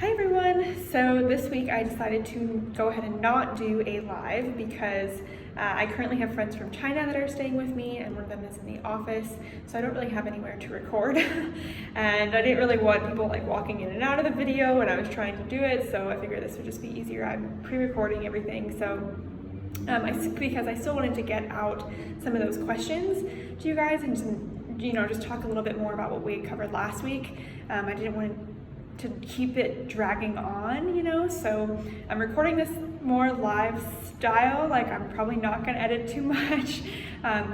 Hi everyone! So this week I decided to go ahead and not do a live because I currently have friends from China that are staying with me, and one of them is in the office, so I don't really have anywhere to record. And I didn't really want people like walking in and out of the video when I was trying to do it, so I figured this would just be easier. I'm pre-recording everything, so because I still wanted to get out some of those questions to you guys and just talk a little bit more about what we covered last week. I didn't want to keep it dragging on, so I'm recording this more live style. Like, I'm probably not gonna edit too much,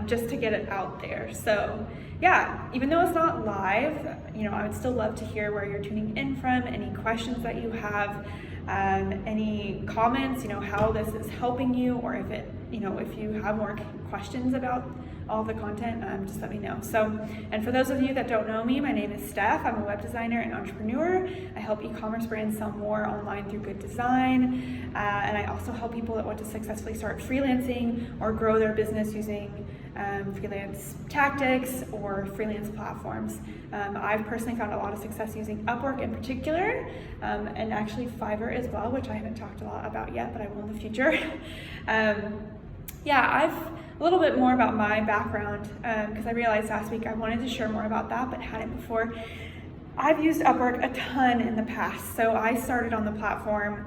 just to get it out there. So yeah, even though it's not live, I would still love to hear where you're tuning in from, any questions that you have, any comments, how this is helping you, or if you have more questions about all the content, just let me know. So, and for those of you that don't know me, my name is Steph. I'm a web designer and entrepreneur. I help e-commerce brands sell more online through good design, and I also help people that want to successfully start freelancing or grow their business using freelance tactics or freelance platforms. I've personally found a lot of success using Upwork in particular, and actually Fiverr as well, which I haven't talked a lot about yet, but I will in the future. A little bit more about my background, because I realized last week I wanted to share more about that, but hadn't before. I've used Upwork a ton in the past. So I started on the platform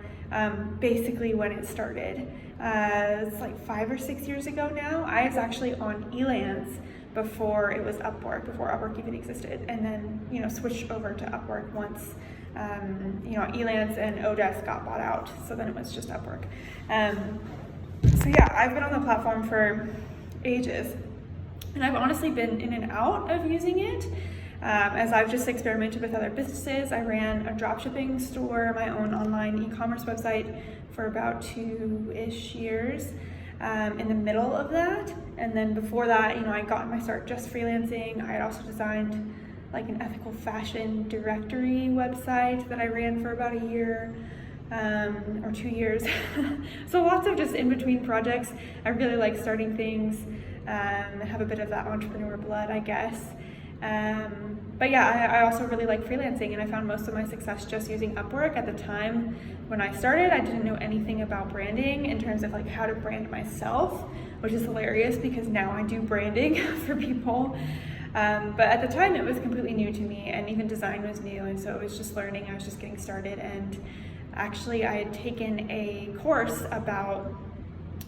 basically when it started. It's like 5 or 6 years ago now. I was actually on Elance before it was Upwork, before Upwork even existed, and then switched over to Upwork once Elance and Odesk got bought out. So then it was just Upwork. So yeah, I've been on the platform for ages, and I've honestly been in and out of using it as I've just experimented with other businesses. I ran a dropshipping store, my own online e-commerce website, for about 2-ish years. In the middle of that, and then before that, I got my start just freelancing. I had also designed like an ethical fashion directory website that I ran for about a year. Or 2 years. So lots of just in-between projects. I really like starting things, have a bit of that entrepreneur blood, I guess. But yeah, I also really like freelancing, and I found most of my success just using Upwork. At the time when I started, I didn't know anything about branding in terms of like how to brand myself, which is hilarious because now I do branding for people. But at the time it was completely new to me, and even design was new, and so it was just learning. I was just getting started, and actually I had taken a course about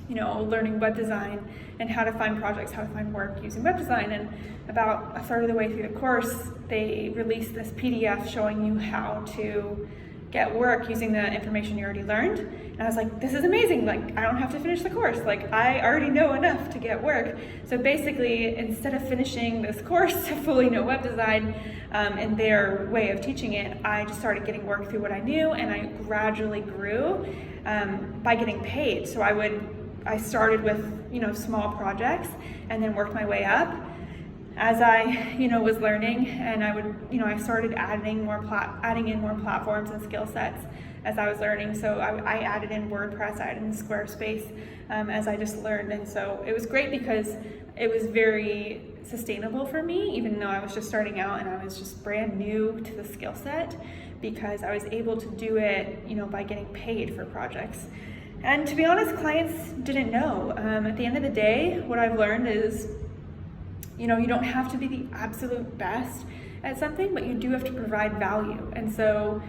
learning web design and how to find projects, how to find work using web design, and about a third of the way through the course they released this PDF showing you how to get work using the information you already learned. And I was like, this is amazing, like I don't have to finish the course, like I already know enough to get work. So basically, instead of finishing this course to fully know web design in their way of teaching it, I just started getting work through what I knew, and I gradually grew by getting paid. So I started with small projects and then worked my way up as I was learning, and I started adding in more platforms and skill sets as I was learning. So I added in WordPress, I added in Squarespace as I just learned, and so it was great because it was very sustainable for me, even though I was just starting out and I was just brand new to the skill set, because I was able to do it by getting paid for projects. And to be honest, clients didn't know. At the end of the day, what I've learned is you don't have to be the absolute best at something, but you do have to provide value. And so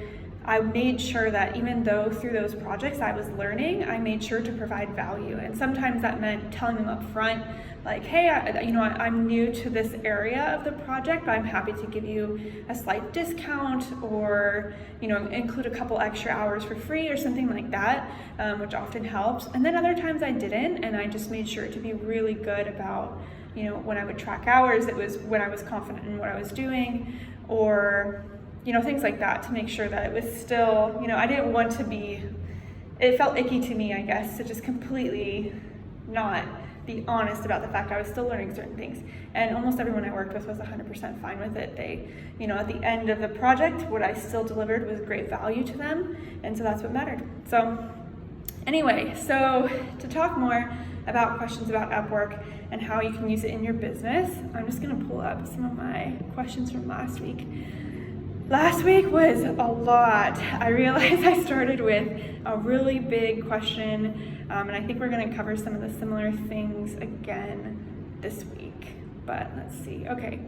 I made sure that even though through those projects I was learning, I made sure to provide value. And sometimes that meant telling them up front, like, hey, I'm new to this area of the project, but I'm happy to give you a slight discount, or include a couple extra hours for free or something like that, which often helps. And then other times I didn't, and I just made sure to be really good about when I would track hours, it was when I was confident in what I was doing, or things like that, to make sure that it was still, I didn't want to be, it felt icky to me, I guess, to just completely not be honest about the fact I was still learning certain things. And almost everyone I worked with was 100% fine with it. They, at the end of the project, what I still delivered was great value to them, and so that's what mattered. So anyway, so to talk more about questions about Upwork and how you can use it in your business, I'm just gonna pull up some of my questions from last week. Last week was a lot. I realized I started with a really big question, and I think we're going to cover some of the similar things again this week. But let's see. Okay.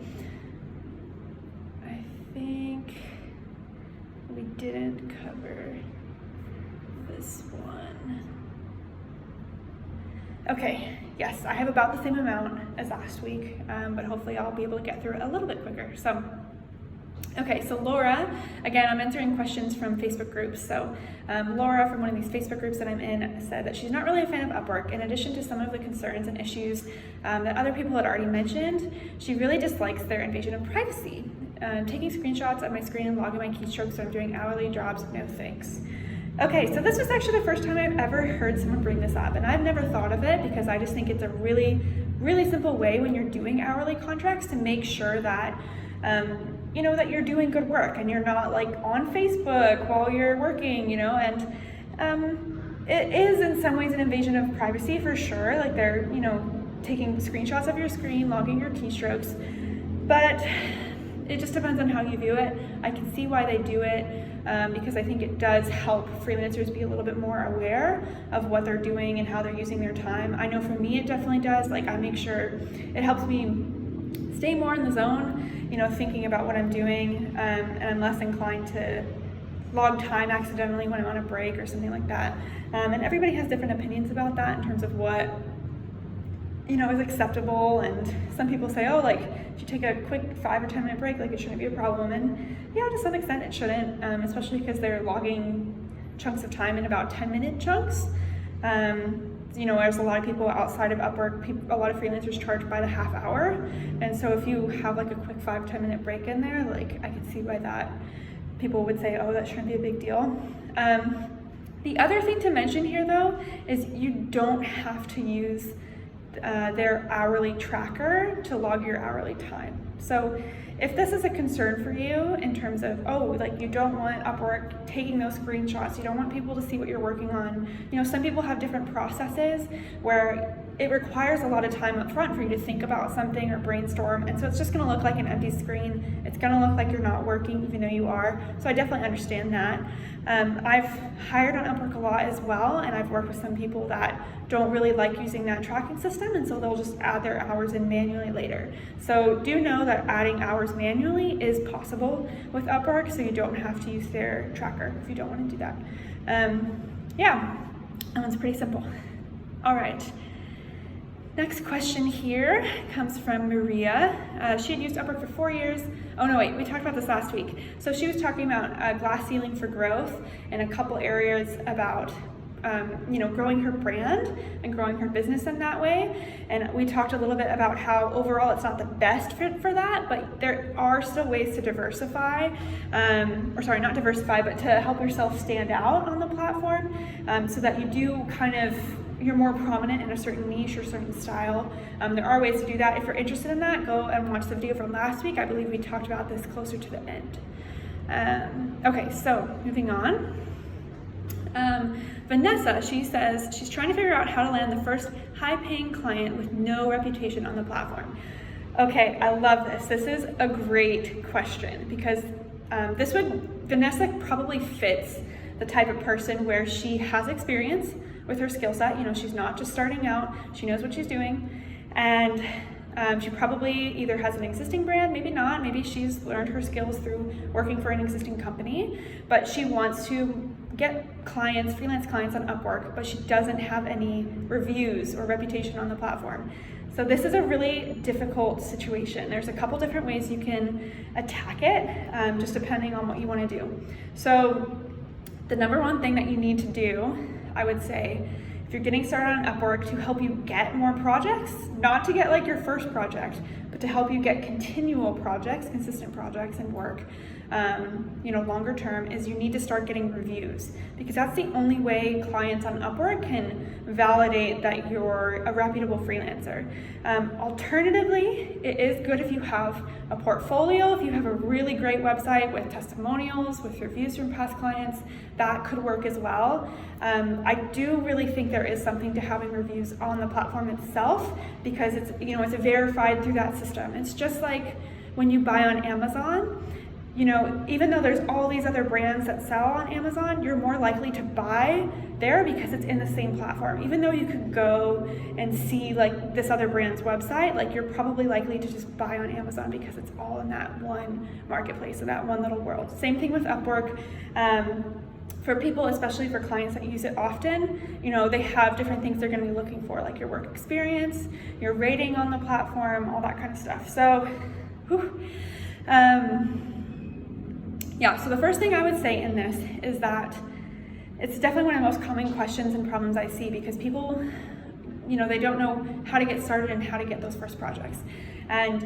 I think we didn't cover this one. Okay, yes, I have about the same amount as last week, but hopefully I'll be able to get through it a little bit quicker. Okay, so Laura, again, I'm answering questions from Facebook groups. So Laura from one of these Facebook groups that I'm in said that she's not really a fan of Upwork. In addition to some of the concerns and issues that other people had already mentioned, she really dislikes their invasion of privacy. Taking screenshots of my screen and logging my keystrokes when I'm doing hourly jobs, no thanks. Okay, so this was actually the first time I've ever heard someone bring this up, and I've never thought of it because I just think it's a really, really simple way when you're doing hourly contracts to make sure that you know, that you're doing good work and you're not like on Facebook while you're working, you know, and it is in some ways an invasion of privacy for sure. Like they're, you know, taking screenshots of your screen, logging your keystrokes, but it just depends on how you view it. I can see why they do it because I think it does help freelancers be a little bit more aware of what they're doing and how they're using their time. I know for me it definitely does. Like I make sure it helps me stay more in the zone, you know, thinking about what I'm doing, and I'm less inclined to log time accidentally when I'm on a break or something like that. And everybody has different opinions about that in terms of what, you know, is acceptable. And some people say, oh, like if you take a quick 5 or 10 minute break, like it shouldn't be a problem. And yeah, to some extent it shouldn't, especially because they're logging chunks of time in about 10-minute chunks. You know, there's a lot of people outside of Upwork, a lot of freelancers charge by the half hour. And so if you have like a quick 5-10 minute break in there, like I can see why that people would say, oh, that shouldn't be a big deal. The other thing to mention here though, is you don't have to use their hourly tracker to log your hourly time. So if this is a concern for you in terms of, oh, like you don't want Upwork taking those screenshots, you don't want people to see what you're working on. You know, some people have different processes where it requires a lot of time up front for you to think about something or brainstorm. And so it's just gonna look like an empty screen. It's gonna look like you're not working even though you are. So I definitely understand that. I've hired on Upwork a lot as well, and I've worked with some people that don't really like using that tracking system, and so they'll just add their hours in manually later. So do know that adding hours manually is possible with Upwork, so you don't have to use their tracker if you don't want to do that. Yeah, that one's pretty simple. All right. Next question here comes from Maria. She had used Upwork for 4 years. Oh no, wait, we talked about this last week. So she was talking about a glass ceiling for growth in a couple areas about you know, growing her brand and growing her business in that way. And we talked a little bit about how overall it's not the best fit for that, but there are still ways to diversify, or sorry, not diversify, but to help yourself stand out on the platform, so that you do kind of, you're more prominent in a certain niche or certain style. There are ways to do that. If you're interested in that, go and watch the video from last week. I believe we talked about this closer to the end. Okay, so moving on. Vanessa, she says she's trying to figure out how to land the first high-paying client with no reputation on the platform. Okay, I love this. This is a great question because Vanessa probably fits the type of person where she has experience with her skill set. You know, she's not just starting out, she knows what she's doing, and she probably either has an existing brand, maybe not, maybe she's learned her skills through working for an existing company, but she wants to get clients, freelance clients on Upwork, but she doesn't have any reviews or reputation on the platform. So this is a really difficult situation. There's a couple different ways you can attack it, just depending on what you want to do. So the number one thing that you need to do, I would say, if you're getting started on Upwork, to help you get more projects, not to get like your first project, but to help you get continual projects, consistent projects and work, you know, longer term, is you need to start getting reviews, because that's the only way clients on Upwork can validate that you're a reputable freelancer. Alternatively, it is good if you have a portfolio, if you have a really great website with testimonials, with reviews from past clients, that could work as well. I do really think there is something to having reviews on the platform itself, because it's, you know, it's verified through that system. It's just like when you buy on Amazon. even though there's all these other brands that sell on Amazon, you're more likely to buy there because it's in the same platform. Even though you could go and see like this other brand's website, like you're probably likely to just buy on Amazon because it's all in that one marketplace, so that one little world. Same thing with Upwork. For people, especially for clients that use it often, they have different things they're going to be looking for, like your work experience, your rating on the platform, all that kind of stuff. So, so the first thing I would say in this is that it's definitely one of the most common questions and problems I see, because people, they don't know how to get started and how to get those first projects. And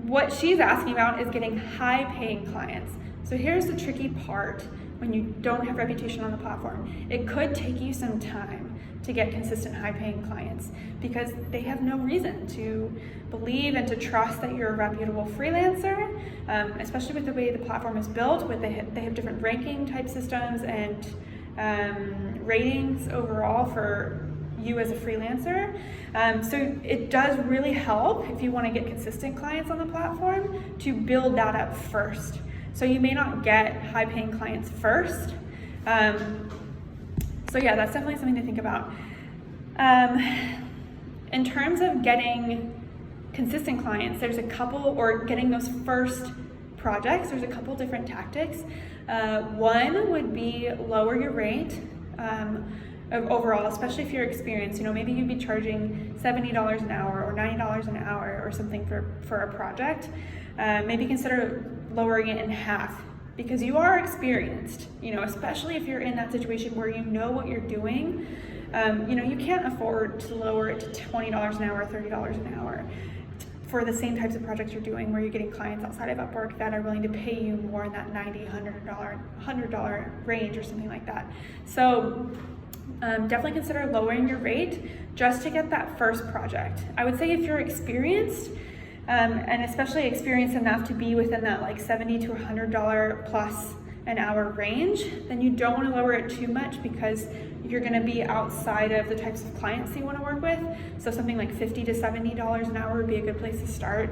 what she's asking about is getting high-paying clients. So here's the tricky part when you don't have reputation on the platform. It could take you some time to get consistent high-paying clients because they have no reason to believe and to trust that you're a reputable freelancer, especially with the way the platform is built. They have different ranking type systems and ratings overall for you as a freelancer. So it does really help if you want to get consistent clients on the platform to build that up first. So you may not get high-paying clients first. So yeah, that's definitely something to think about. In terms of getting consistent clients, there's a couple, or getting those first projects, there's a couple different tactics. One would be lower your rate overall, especially if you're experienced. Maybe you'd be charging $70 an hour or $90 an hour or something for a project. Maybe consider lowering it in half, because you are experienced, especially if you're in that situation where you know what you're doing. You can't afford to lower it to $20 an hour, $30 an hour for the same types of projects you're doing, where you're getting clients outside of Upwork that are willing to pay you more in that $90, $100 range or something like that. So definitely consider lowering your rate just to get that first project. I would say if you're experienced, and especially experienced enough to be within that like $70 to $100 plus an hour range, then you don't want to lower it too much, because you're going to be outside of the types of clients you want to work with. So something like $50 to $70 an hour would be a good place to start.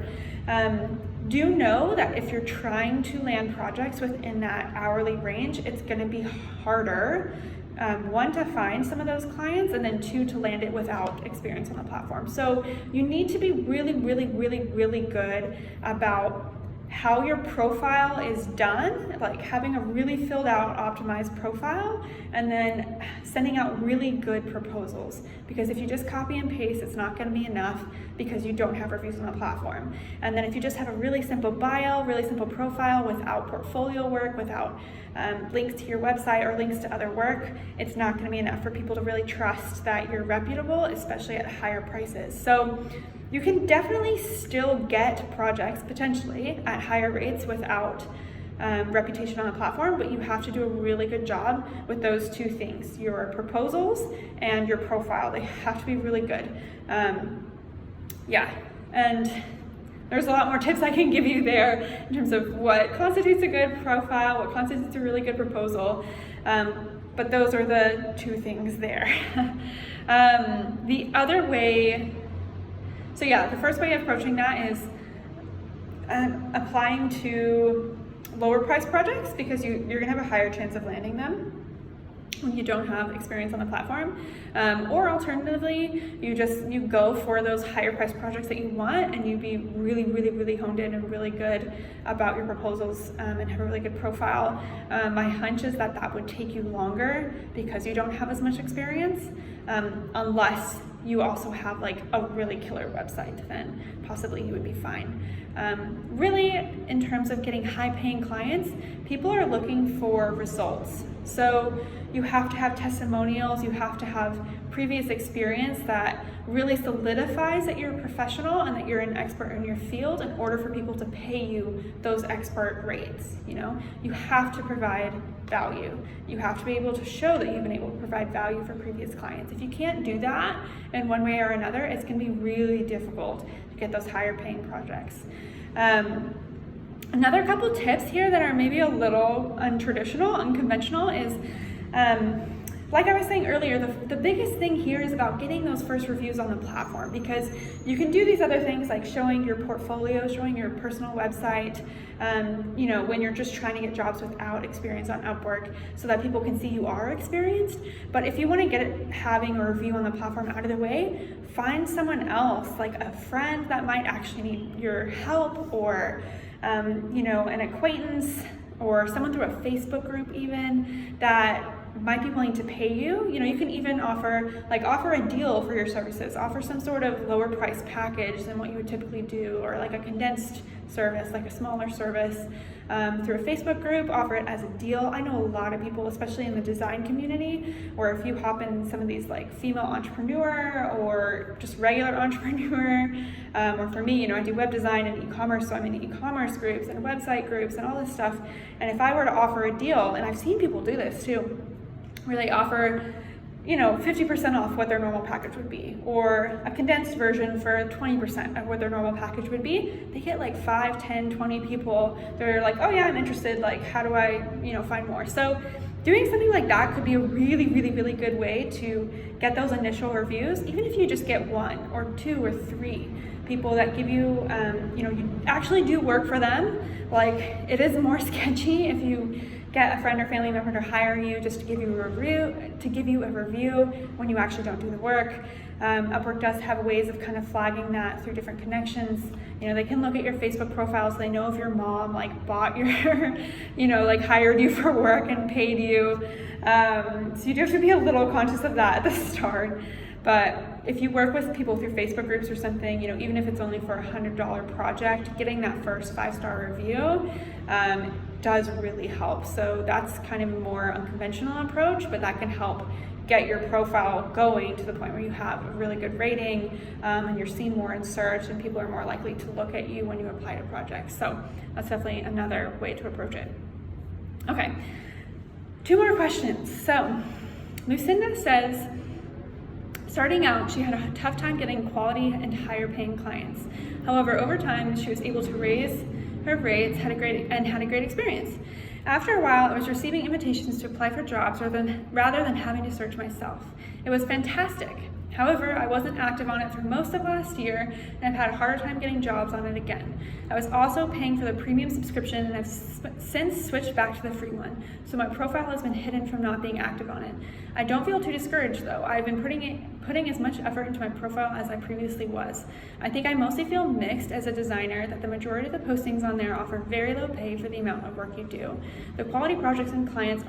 Do know that if you're trying to land projects within that hourly range, it's going to be harder. One, to find some of those clients, and then two, to land it without experience on the platform. So you need to be really, really, really, really good about how your profile is done, like having a really filled out, optimized profile, and then sending out really good proposals. Because if you just copy and paste, it's not going to be enough, because you don't have reviews on the platform. And then if you just have a really simple bio, really simple profile without portfolio work, without links to your website or links to other work, it's not going to be enough for people to really trust that you're reputable, especially at higher prices. So you can definitely still get projects potentially at higher rates without reputation on the platform, but you have to do a really good job with those two things: your proposals and your profile. They have to be really good. And there's a lot more tips I can give you there in terms of what constitutes a good profile, what constitutes a really good proposal, but those are the two things there. The other way, the first way of approaching that is applying to lower price projects, because you're gonna have a higher chance of landing them when you don't have experience on the platform. Or alternatively, you go for those higher price projects that you want, and you be really, really, really honed in and really good about your proposals, and have a really good profile. My hunch is that would take you longer because you don't have as much experience, unless you also have like a really killer website, then possibly you would be fine. Really, in terms of getting high-paying clients, people are looking for results. So you have to have testimonials, you have to have previous experience that really solidifies that you're a professional and that you're an expert in your field in order for people to pay you those expert rates. You have to provide value. You have to be able to show that you've been able to provide value for previous clients. If you can't do that in one way or another, it's going to be really difficult to get those higher paying projects. Another couple tips here that are maybe a little untraditional, unconventional is like I was saying earlier, the biggest thing here is about getting those first reviews on the platform, because you can do these other things like showing your portfolio, showing your personal website, when you're just trying to get jobs without experience on Upwork, so that people can see you are experienced. But if you want to get having a review on the platform out of the way, find someone else, like a friend that might actually need your help, or an acquaintance, or someone through a Facebook group even that might be willing to pay you. You can even offer a deal for your services, offer some sort of lower price package than what you would typically do, or like a condensed service, like a smaller service, through a Facebook group, offer it as a deal. I know a lot of people, especially in the design community, or if you hop in some of these like female entrepreneur or just regular entrepreneur, or for me, I do web design and e-commerce, so I'm in e-commerce groups and website groups and all this stuff. And if I were to offer a deal, and I've seen people do this too, where they offer 50% off what their normal package would be, or a condensed version for 20% of what their normal package would be, they get like 5, 10, 20 people that are like, oh yeah, I'm interested, like how do I find more? So doing something like that could be a really, really, really good way to get those initial reviews, even if you just get 1 or 2 or 3 people that give you, you actually do work for them. Like, it is more sketchy if you get a friend or family member to hire you just to give you a review when you actually don't do the work. Upwork does have ways of kind of flagging that through different connections. They can look at your Facebook profile, so they know if your mom like bought your, hired you for work and paid you. So you do have to be a little conscious of that at the start. But if you work with people through Facebook groups or something, even if it's only for a $100 project, getting that first 5-star review does really help. So that's kind of a more unconventional approach, but that can help get your profile going to the point where you have a really good rating, and you're seen more in search, and people are more likely to look at you when you apply to projects. So that's definitely another way to approach it. Okay, 2 more questions. So Lucinda says, starting out, she had a tough time getting quality and higher paying clients. However, over time, she was able to raise her rates, had a great experience. After a while, I was receiving invitations to apply for jobs rather than having to search myself. It was fantastic. However, I wasn't active on it for most of last year, and I've had a harder time getting jobs on it again. I was also paying for the premium subscription, and I've since switched back to the free one, so my profile has been hidden from not being active on it. I don't feel too discouraged though. I've been putting as much effort into my profile as I previously was. I think I mostly feel mixed as a designer, that the majority of the postings on there offer very low pay for the amount of work you do. The quality projects and clients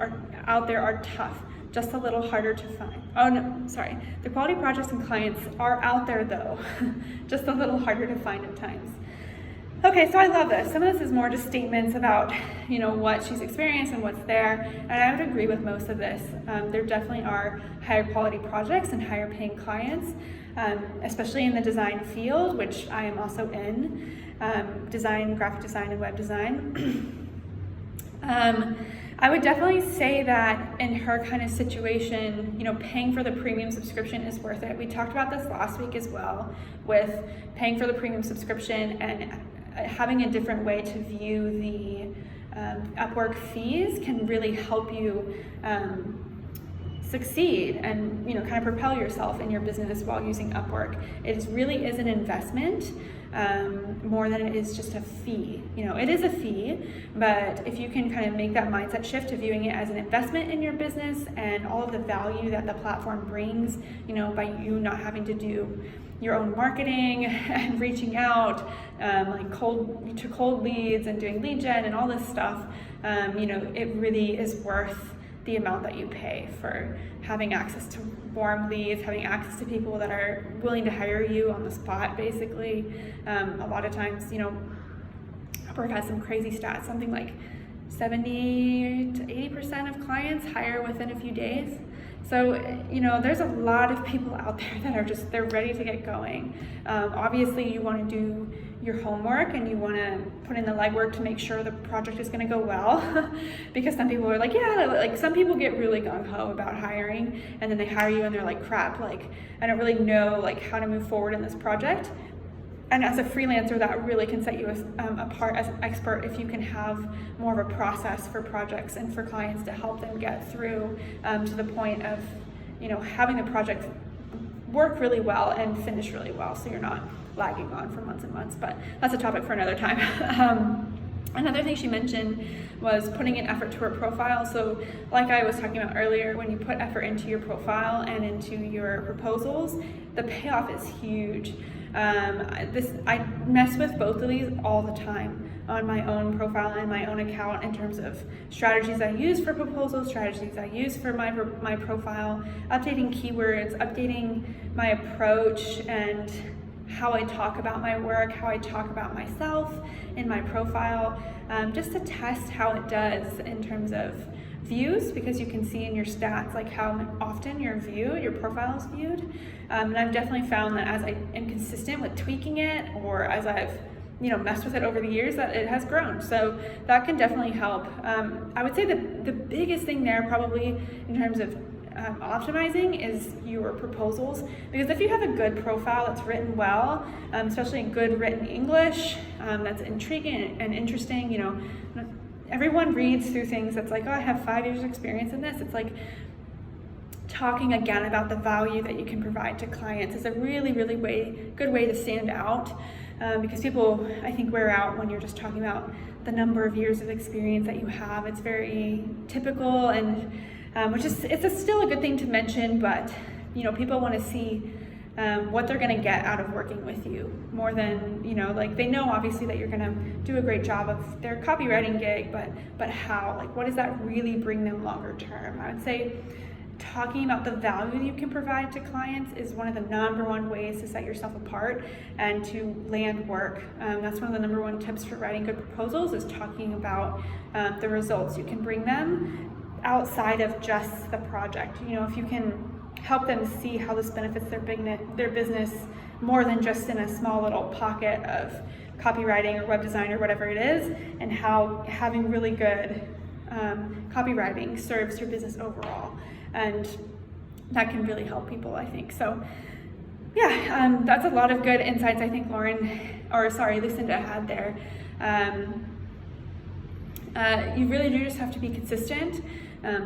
out there are tough, just a little harder to find. Oh no, sorry. The quality projects and clients are out there though, just a little harder to find at times. Okay, so I love this. Some of this is more just statements about, what she's experienced and what's there, and I would agree with most of this. There definitely are higher quality projects and higher paying clients, especially in the design field, which I am also in, graphic design and web design. I would definitely say that in her kind of situation, paying for the premium subscription is worth it. We talked about this last week as well, with paying for the premium subscription and having a different way to view the Upwork fees can really help you succeed and kind of propel yourself in your business while using Upwork. It really is an investment more than it is just a fee. It is a fee, but if you can kind of make that mindset shift to viewing it as an investment in your business and all of the value that the platform brings, by you not having to do your own marketing and reaching out cold leads and doing lead gen and all this stuff, it really is worth the amount that you pay for having access to warm leads, having access to people that are willing to hire you on the spot, basically. A lot of times, Upwork has some crazy stats, something like 70 to 80% of clients hire within a few days. So, there's a lot of people out there that are they're ready to get going. Obviously, you want to do your homework and you want to put in the legwork to make sure the project is going to go well. Because some people are some people get really gung-ho about hiring, and then they hire you and they're like, crap, I don't really know how to move forward in this project. And as a freelancer, that really can set you apart as an expert if you can have more of a process for projects and for clients to help them get through to the point of, having the project work really well and finish really well, so you're not lagging on for months and months. But that's a topic for another time. Another thing she mentioned was putting in effort to her profile. So like I was talking about earlier, when you put effort into your profile and into your proposals, the payoff is huge. I mess with both of these all the time on my own profile and my own account in terms of strategies I use for proposals, strategies I use for my profile, updating keywords, updating my approach and how I talk about my work, how I talk about myself in my profile, just to test how it does in terms of views, because you can see in your stats like how often your profile is viewed. And I've definitely found that as I am consistent with tweaking it, or as I've messed with it over the years, that it has grown. So that can definitely help. I would say the biggest thing there probably in terms of optimizing is your proposals, because if you have a good profile that's written well, especially in good written English, that's intriguing and interesting, everyone reads through things that's like, oh, I have 5 years of experience in this. It's like talking again about the value that you can provide to clients is a really, really good way to stand out, because people, I think, wear out when you're just talking about the number of years of experience that you have. It's very typical, and it's still a good thing to mention, but people want to see what they're going to get out of working with you more than, they know obviously that you're going to do a great job of their copywriting gig, but how, what does that really bring them longer term? I would say talking about the value you can provide to clients is one of the number one ways to set yourself apart and to land work. That's one of the number one tips for writing good proposals, is talking about the results you can bring them outside of just the project. If you can help them see how this benefits their business more than just in a small little pocket of copywriting or web design or whatever it is, and how having really good copywriting serves your business overall. And that can really help people, I think. So yeah, that's a lot of good insights I think Lucinda had there. You really do just have to be consistent.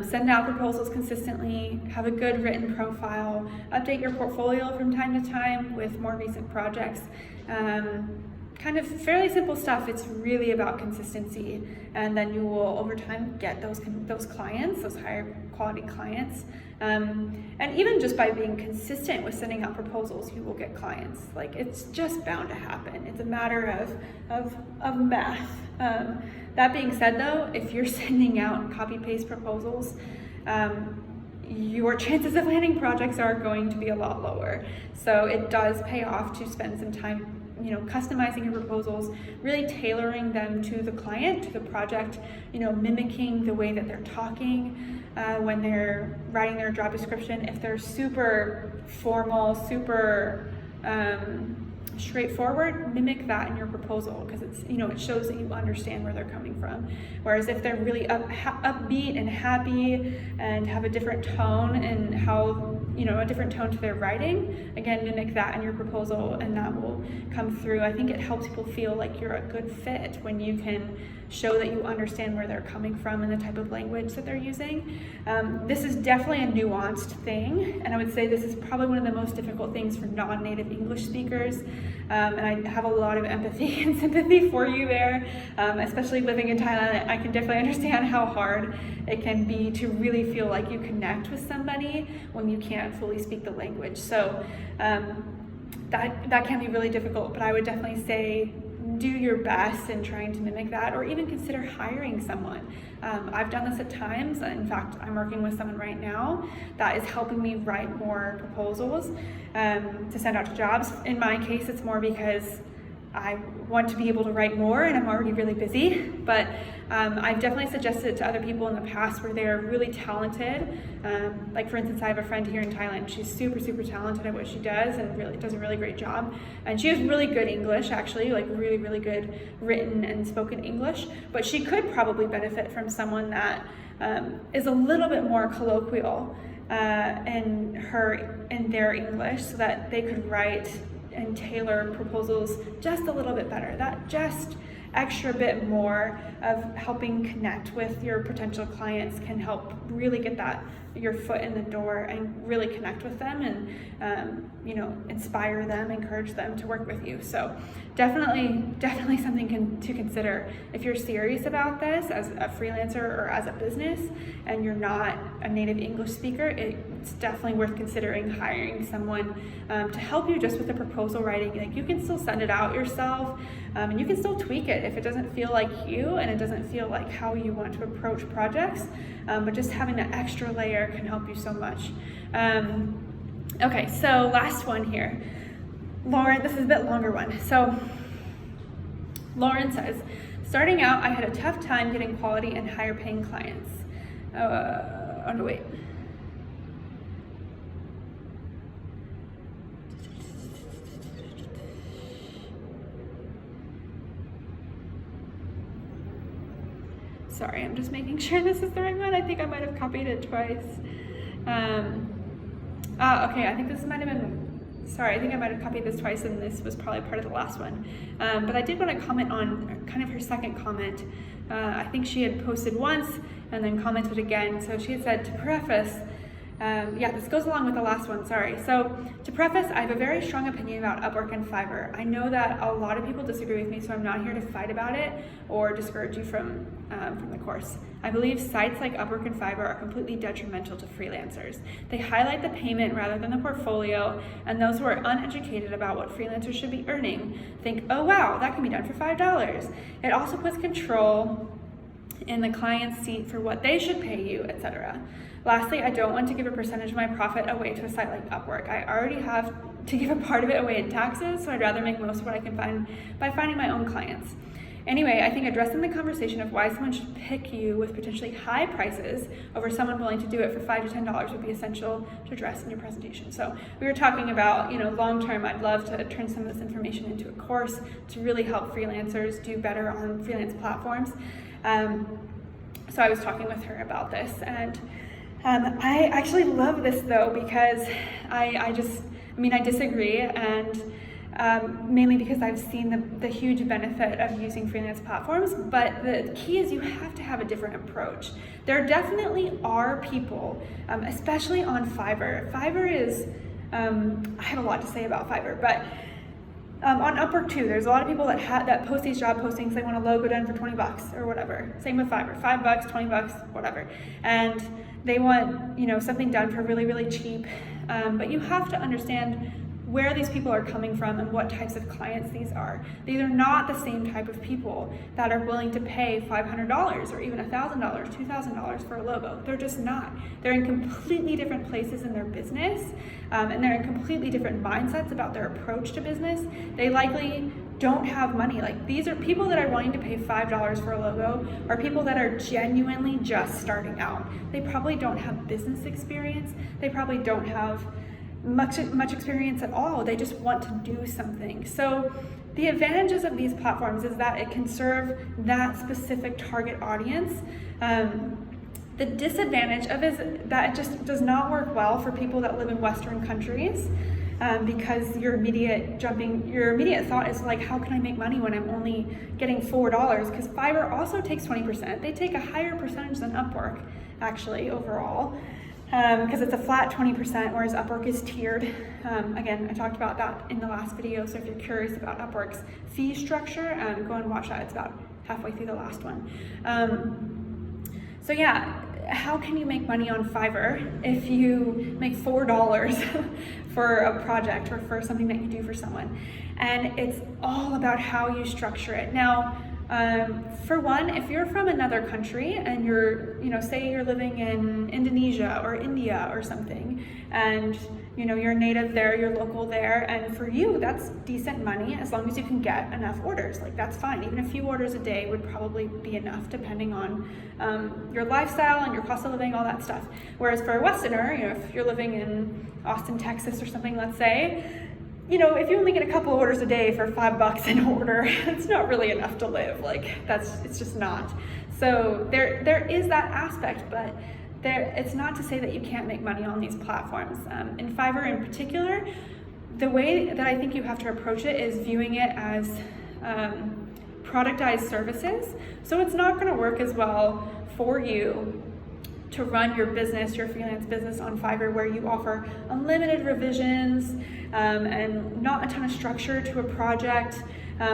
Send out proposals consistently, have a good written profile, update your portfolio from time to time with more recent projects. Kind of fairly simple stuff. It's really about consistency, and then you will over time get those clients, those higher quality clients. And even just by being consistent with sending out proposals, you will get clients. It's just bound to happen. It's a matter of math. That being said though, if you're sending out copy-paste proposals, your chances of landing projects are going to be a lot lower. So it does pay off to spend some time customizing your proposals, really tailoring them to the client, to the project, mimicking the way that they're talking when they're writing their job description. If they're super formal, super straightforward, mimic that in your proposal, because it's it shows that you understand where they're coming from. Whereas if they're really upbeat and happy and have a different tone and how a different tone to their writing, again, mimic that in your proposal, and that will come through. I think it helps people feel like you're a good fit when you can show that you understand where they're coming from and the type of language that they're using. This is definitely a nuanced thing, and I would say this is probably one of the most difficult things for non-native English speakers, and I have a lot of empathy and sympathy for you there, especially living in Thailand. I can definitely understand how hard it can be to really feel like you connect with somebody when you can't fully speak the language. So that can be really difficult, but I would definitely say do your best in trying to mimic that, or even consider hiring someone. I've done this at times. In fact, I'm working with someone right now that is helping me write more proposals to send out to jobs. In my case, it's more because I want to be able to write more and I'm already really busy, but I've definitely suggested it to other people in the past where they're really talented. Like for instance, I have a friend here in Thailand. She's super, super talented at what she does and really does a really great job. And she has really good English, actually, really, really good written and spoken English, but she could probably benefit from someone that is a little bit more colloquial in their English, so that they could write and tailor proposals just a little bit better. That just extra bit more of helping connect with your potential clients can help really get your foot in the door and really connect with them and inspire them, encourage them to work with you. So definitely something to consider if you're serious about this as a freelancer or as a business and you're not a native English speaker. It's definitely worth considering hiring someone to help you just with the proposal writing. Like, you can still send it out yourself, and you can still tweak it if it doesn't feel like you and it doesn't feel like how you want to approach projects, but just having that extra layer can help you so much. Okay, so last one here. Lauren, this is a bit longer one. So Lauren says, starting out, I had a tough time getting quality and higher paying clients. Oh no, wait. Sorry, I'm just making sure this is the right one. I think I might have copied it twice. Okay, I think this might have been, sorry, I think I might have copied this twice and this was probably part of the last one. But I did want to comment on kind of her second comment. I think she had posted once and then commented again. So she had said, to preface, this goes along with the last one, sorry. So to preface, I have a very strong opinion about Upwork and Fiverr. I know that a lot of people disagree with me, so I'm not here to fight about it or discourage you from the course. I believe sites like Upwork and Fiverr are completely detrimental to freelancers. They highlight the payment rather than the portfolio, and those who are uneducated about what freelancers should be earning think, oh wow, that can be done for $5. It also puts control in the client's seat for what they should pay you, etc. Lastly, I don't want to give a percentage of my profit away to a site like Upwork. I already have to give a part of it away in taxes, so I'd rather make most of what I can find by finding my own clients. Anyway, I think addressing the conversation of why someone should pick you with potentially high prices over someone willing to do it for $5 to $10 would be essential to address in your presentation. So we were talking about, long term, I'd love to turn some of this information into a course to really help freelancers do better on freelance platforms. So I was talking with her about this, and I actually love this though, because I disagree, and mainly because I've seen the huge benefit of using freelance platforms, but the key is you have to have a different approach. There definitely are people, especially on Fiverr. Fiverr is, I have a lot to say about Fiverr, but on Upwork too, there's a lot of people that post these job postings. They want a logo done for 20 bucks or whatever. Same with Fiverr, 5 bucks, 20 bucks, whatever. And they want, something done for really, really cheap. But you have to understand where these people are coming from and what types of clients these are. These are not the same type of people that are willing to pay $500 or even $1,000, $2,000 for a logo. They're just not. They're in completely different places in their business, and they're in completely different mindsets about their approach to business. They likely don't have money. Like, these are people that are wanting to pay $5 for a logo are people that are genuinely just starting out. They probably don't have business experience. They probably don't have much experience at all. They just want to do something. So the advantages of these platforms is that it can serve that specific target audience. The disadvantage of it is that it just does not work well for people that live in Western countries, because your immediate thought is like, how can I make money when I'm only getting $4? Because Fiverr also takes 20%. They take a higher percentage than Upwork, actually, overall. Because it's a flat 20%, whereas Upwork is tiered. Again, I talked about that in the last video, so if you're curious about Upwork's fee structure, go and watch that. It's about halfway through the last one. So yeah, how can you make money on Fiverr if you make $4 for a project or for something that you do for someone? And it's all about how you structure it. Now, for one, if you're from another country and you're, say you're living in Indonesia or India or something, and you're native there, you're local there, and for you that's decent money as long as you can get enough orders. Like, that's fine. Even a few orders a day would probably be enough, depending on your lifestyle and your cost of living, all that stuff. Whereas for a Westerner, if you're living in Austin, Texas or something, let's say, if you only get a couple orders a day for $5 an order, it's not really enough to live. Like, it's just not. So there is that aspect, but it's not to say that you can't make money on these platforms. In Fiverr in particular, the way that I think you have to approach it is viewing it as productized services. So it's not going to work as well for you to run your business, your freelance business on Fiverr, where you offer unlimited revisions and not a ton of structure to a project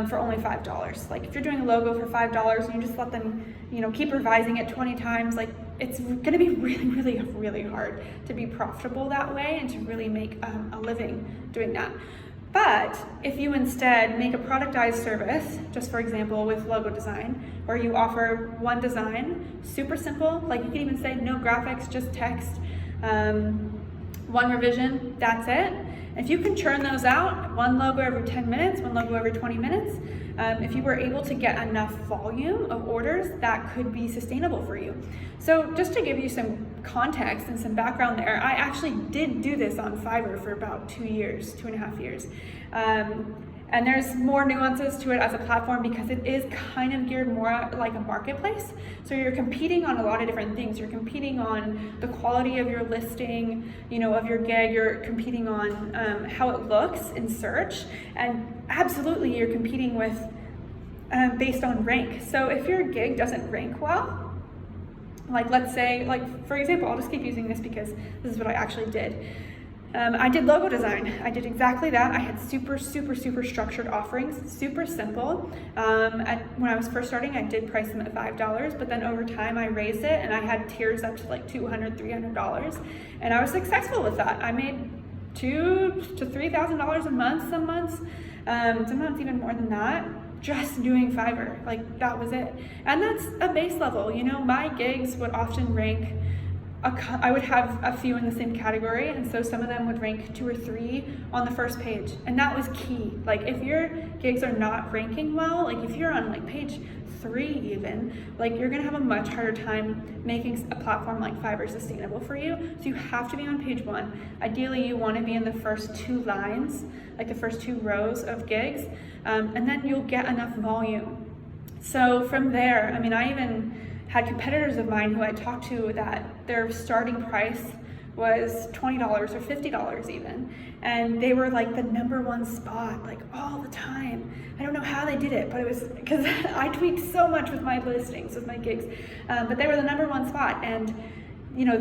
for only $5. Like if you're doing a logo for $5 and you just let them, keep revising it 20 times, like it's gonna be really, really, really hard to be profitable that way and to really make a living doing that. But if you instead make a productized service, just for example with logo design, where you offer one design, super simple, like you can even say no graphics, just text, one revision, that's it. If you can churn those out, one logo every 10 minutes, one logo every 20 minutes, if you were able to get enough volume of orders, that could be sustainable for you. So just to give you some context and some background there, I actually did do this on Fiverr for about 2.5 years. And there's more nuances to it as a platform because it is kind of geared more like a marketplace. So you're competing on a lot of different things. You're competing on the quality of your listing, of your gig. You're competing on how it looks in search. And absolutely you're competing with based on rank. So if your gig doesn't rank well, like let's say, like for example, I'll just keep using this because this is what I actually did. I did logo design. I did exactly that. I had super structured offerings, super simple. When I was first starting, I did price them at $5, but then over time I raised it and I had tiers up to like $200, $300. And I was successful with that. I made $2,000 to $3,000 a month some months even more than that, just doing Fiverr. Like that was it. And that's a base level. My gigs would often rank, I would have a few in the same category, and so some of them would rank 2 or 3 on the first page, and that was key. Like if your gigs are not ranking well, like if you're on like page 3 even, like you're gonna have a much harder time making a platform like Fiverr sustainable for you. So you have to be on page 1. Ideally you want to be in the first 2 lines, like the first 2 rows of gigs, and then you'll get enough volume. So from there, I even had competitors of mine who I talked to that their starting price was $20 or $50 even, and they were like the #1 spot like all the time. I don't know how they did it, but it was because I tweaked so much with my listings, with my gigs, but they were the #1 spot. And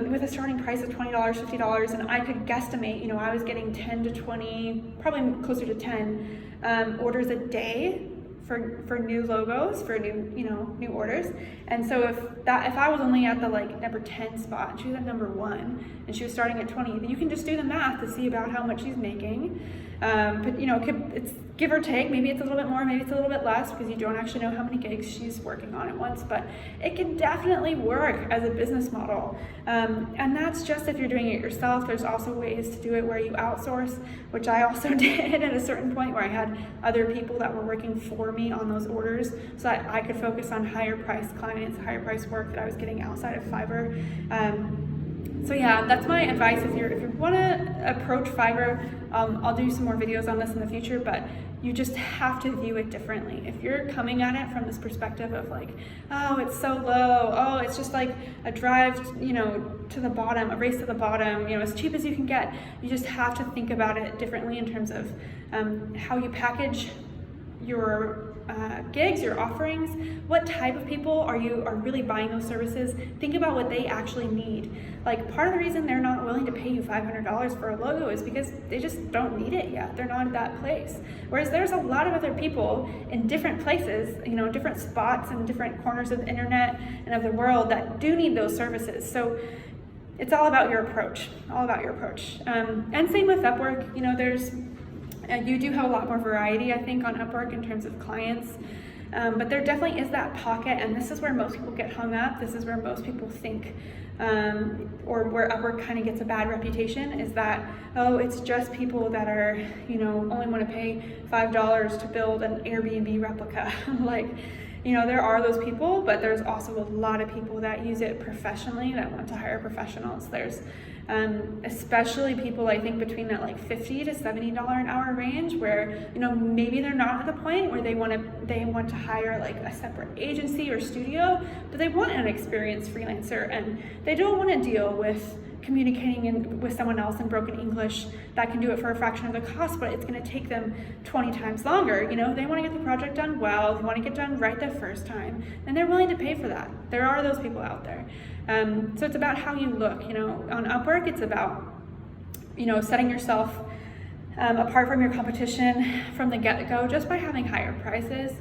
with a starting price of $20, $50, and I could guesstimate, I was getting 10 to 20, probably closer to 10 orders a day for new logos, for new orders. And so if I was only at the like number 10 spot and she was at #1 and she was starting at 20, then you can just do the math to see about how much she's making. But it's give or take. Maybe it's a little bit more, maybe it's a little bit less because you don't actually know how many gigs she's working on at once, but it can definitely work as a business model. And that's just if you're doing it yourself. There's also ways to do it where you outsource, which I also did at a certain point, where I had other people that were working for me on those orders so that I could focus on higher priced clients, higher priced work that I was getting outside of Fiverr. So yeah, that's my advice. If you want to approach Fiverr, I'll do some more videos on this in the future, but you just have to view it differently. If you're coming at it from this perspective of like, oh, it's so low, oh, it's just like a drive, to the bottom, a race to the bottom, as cheap as you can get, you just have to think about it differently in terms of how you package your gigs, your offerings. What type of people are really buying those services? Think about what they actually need. Like part of the reason they're not willing to pay you $500 for a logo is because they just don't need it yet. They're not at that place. Whereas there's a lot of other people in different places, different spots and different corners of the internet and of the world that do need those services. So it's all about your approach, and same with Upwork. You do have a lot more variety, I think, on Upwork in terms of clients, but there definitely is that pocket, and this is where most people get hung up. This is where most people think, or where Upwork kind of gets a bad reputation, is that, oh, it's just people that are, only want to pay $5 to build an Airbnb replica. There are those people, but there's also a lot of people that use it professionally, that want to hire professionals. There's especially people, I think, between that like $50 to $70 an hour range, where maybe they're not at the point where they want to hire like a separate agency or studio, but they want an experienced freelancer, and they don't want to deal with communicating with someone else in broken English that can do it for a fraction of the cost, but it's going to take them 20 times longer. You know, they want to get the project done well, they want to get done right the first time, and they're willing to pay for that. There are those people out there. So it's about how you look. You know, on Upwork, it's about, you know, setting yourself apart from your competition from the get-go just by having higher prices.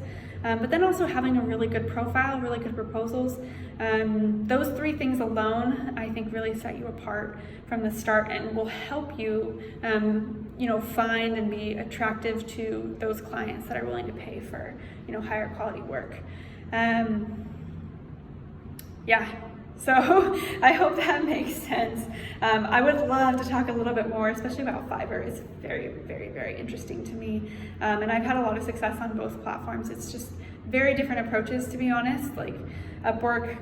But then also having a really good profile, really good proposals. Those three things alone, I think, really set you apart from the start and will help you, you know, find and be attractive to those clients that are willing to pay for, you know, higher quality work. Yeah. So I hope that makes sense. I would love to talk a little bit more, especially about Fiverr. It's very, very, very interesting to me. And I've had a lot of success on both platforms. It's just very different approaches, to be honest. Like Upwork,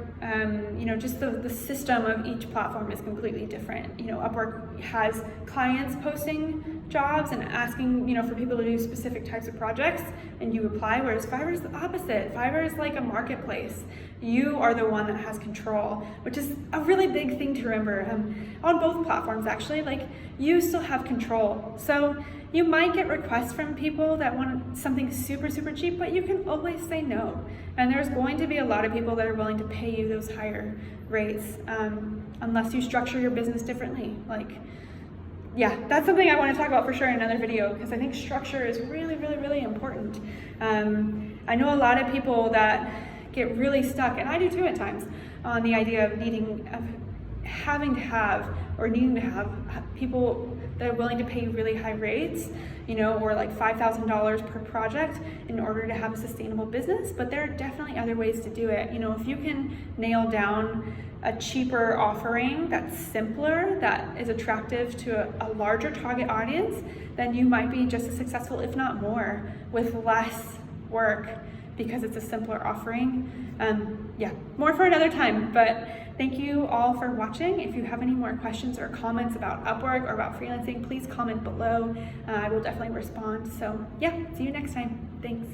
you know, just the system of each platform is completely different. You know, Upwork has clients posting jobs and asking, you know, for people to do specific types of projects, and you apply, whereas Fiverr is the opposite. Fiverr is like a marketplace. You are the one that has control, which is a really big thing to remember. On both platforms, actually, like, you still have control. So you might get requests from people that want something super, super cheap, but you can always say no. And there's going to be a lot of people that are willing to pay you those higher rates, unless you structure your business differently. Like, yeah, that's something I want to talk about for sure in another video, because I think structure is really, really, really important. I know a lot of people that get really stuck, and I do too at times, on the idea of needing to have people that are willing to pay really high rates, you know, or like $5,000 per project in order to have a sustainable business. But there are definitely other ways to do it. You know, if you can nail down a cheaper offering that's simpler, that is attractive to a larger target audience, then you might be just as successful, if not more, with less work, because it's a simpler offering. Yeah, more for another time, but thank you all for watching. If you have any more questions or comments about Upwork or about freelancing, please comment below. I will definitely respond. So yeah, see you next time. Thanks.